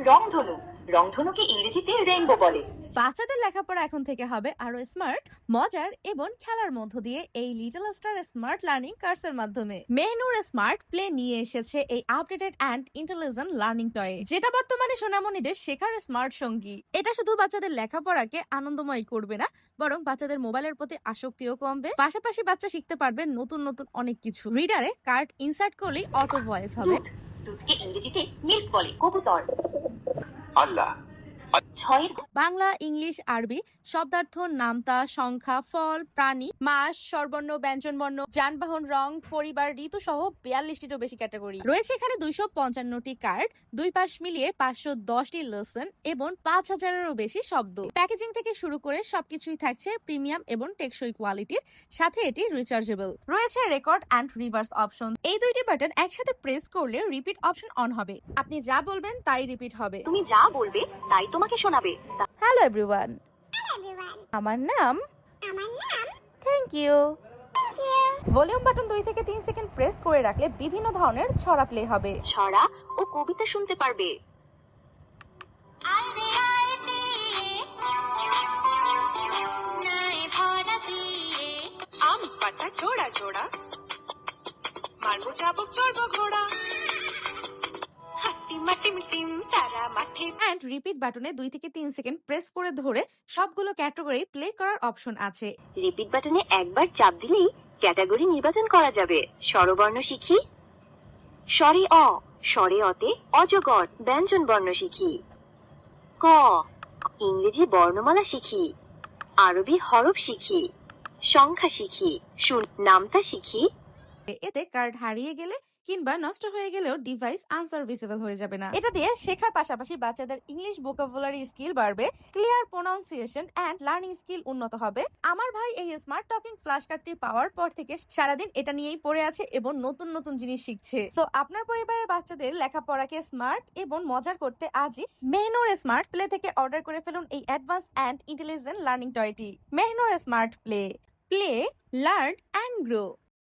রংধনু। রংধনুকে ইংরেজিতে রেইনবো বলে। বাচ্চাদের লেখাপড়া এখন থেকে হবে আরো স্মার্ট, মজার এবং খেলার মধ্য দিয়ে এই লিটল স্টার স্মার্ট লার্নিং কার্সের মাধ্যমে মেহনুর স্মার্ট প্লে নিয়ে এসেছে এই updated and intelligent learning toy, যেটা বর্তমানে সোনামণিদের শেখার স্মার্ট সঙ্গী। এটা শুধু বাচ্চাদের লেখাপড়াকে আনন্দময় করবে না, বরং বাচ্চাদের মোবাইলের প্রতি আসক্তিও কমবে। পাশাপাশি বাচ্চা শিখতে পারবে নতুন নতুন অনেক কিছু। রিডারে কার্ড ইনসার্ট করলেই অটো ভয়েস হবে। দুধ। দুধকে ইংরেজিতে মিল্ক বলে। কবুতর। আল্লাহ। ছয়ের বাংলা, ইংলিশ, আরবি শব্দার্থ, নামতা, সংখ্যা, ফল, প্রাণী, মাস, স্বরবর্ণ, ব্যঞ্জনবর্ণ, যানবাহন, রং, পরিবার, ঋতু সহ 42টিরও বেশি ক্যাটাগরি রয়েছে। এখানে 255টি কার্ড, দুই পাশ মিলিয়ে 510টি লেসন এবং 5000-এরও বেশি শব্দ। প্যাকেজিং থেকে শুরু করে সবকিছুই থাকছে প্রিমিয়াম এবং টেকসই কোয়ালিটির, সাথে এটি রিচার্জেবল। রয়েছে রেকর্ড অ্যান্ড রিভার্স অপশন। এই দুইটি বাটন একসাথে প্রেস করলে রিপিট অপশন অন হবে। আপনি যা বলবেন তাই রিপিট হবে। তুমি যা বলবে তাই তোমাকে শোনাবে। হ্যালো এভরিওয়ান, আমার নাম থ্যাংক ইউ। ভলিউম বাটন 2 থেকে 3 সেকেন্ড প্রেস করে রাখলে বিভিন্ন ধরনের ছড়া প্লে হবে। ছড়া ও কবিতা শুনতে পারবে। আম পাতা জোড়া জোড়া, মারবো চাবুক চড়বো ঘোড়া, হাট্টি মাটি মিটিম তারা মাঠে। এন্ড রিপিট বাটনে 2 থেকে 3 সেকেন্ড প্রেস করে ধরে সবগুলো ক্যাটাগরি প্লে করার অপশন আছে। রিপিট বাটনে একবার চাপ দিলেই ক্যাটাগরি নির্বাচন করা যাবে। স্বরবর্ণ শিখি। স্বরে অ। স্বরে অতে অজগর। ব্যঞ্জন বর্ণ শিখি। ক। ইংরেজি বর্ণমালা শিখি। আরবি হরফ শিখি। সংখ্যা শিখি। নামতা শিখি। এতে কার্ড হারিয়ে গেলে কিংবা নষ্ট হয়ে গেলেও ডিভাইস আনসার্ভিসেবল হয়ে যাবে না। এটা দিয়ে শেখার পাশাপাশি বাচ্চাদের ইংলিশ ভোকাবুলারি স্কিল বাড়বে, clear pronunciation and learning skill উন্নত হবে। আমার ভাই এই স্মার্ট টকিং ফ্ল্যাশ কার্ডটি পাওয়ার পর থেকে সারাদিন এটা নিয়েই পড়ে আছে এবং নতুন নতুন জিনিস শিখছে। সো আপনার পরিবারের বাচ্চাদের লেখাপড়াকে স্মার্ট এবং মজার করতে আজই মেহনুর স্মার্ট প্লে থেকে অর্ডার করে ফেলুন এই অ্যাডভান্স অ্যান্ড ইন্টেলিজেন্ট লার্নিং টয়টি। Mehnur smart play, play, learn and grow.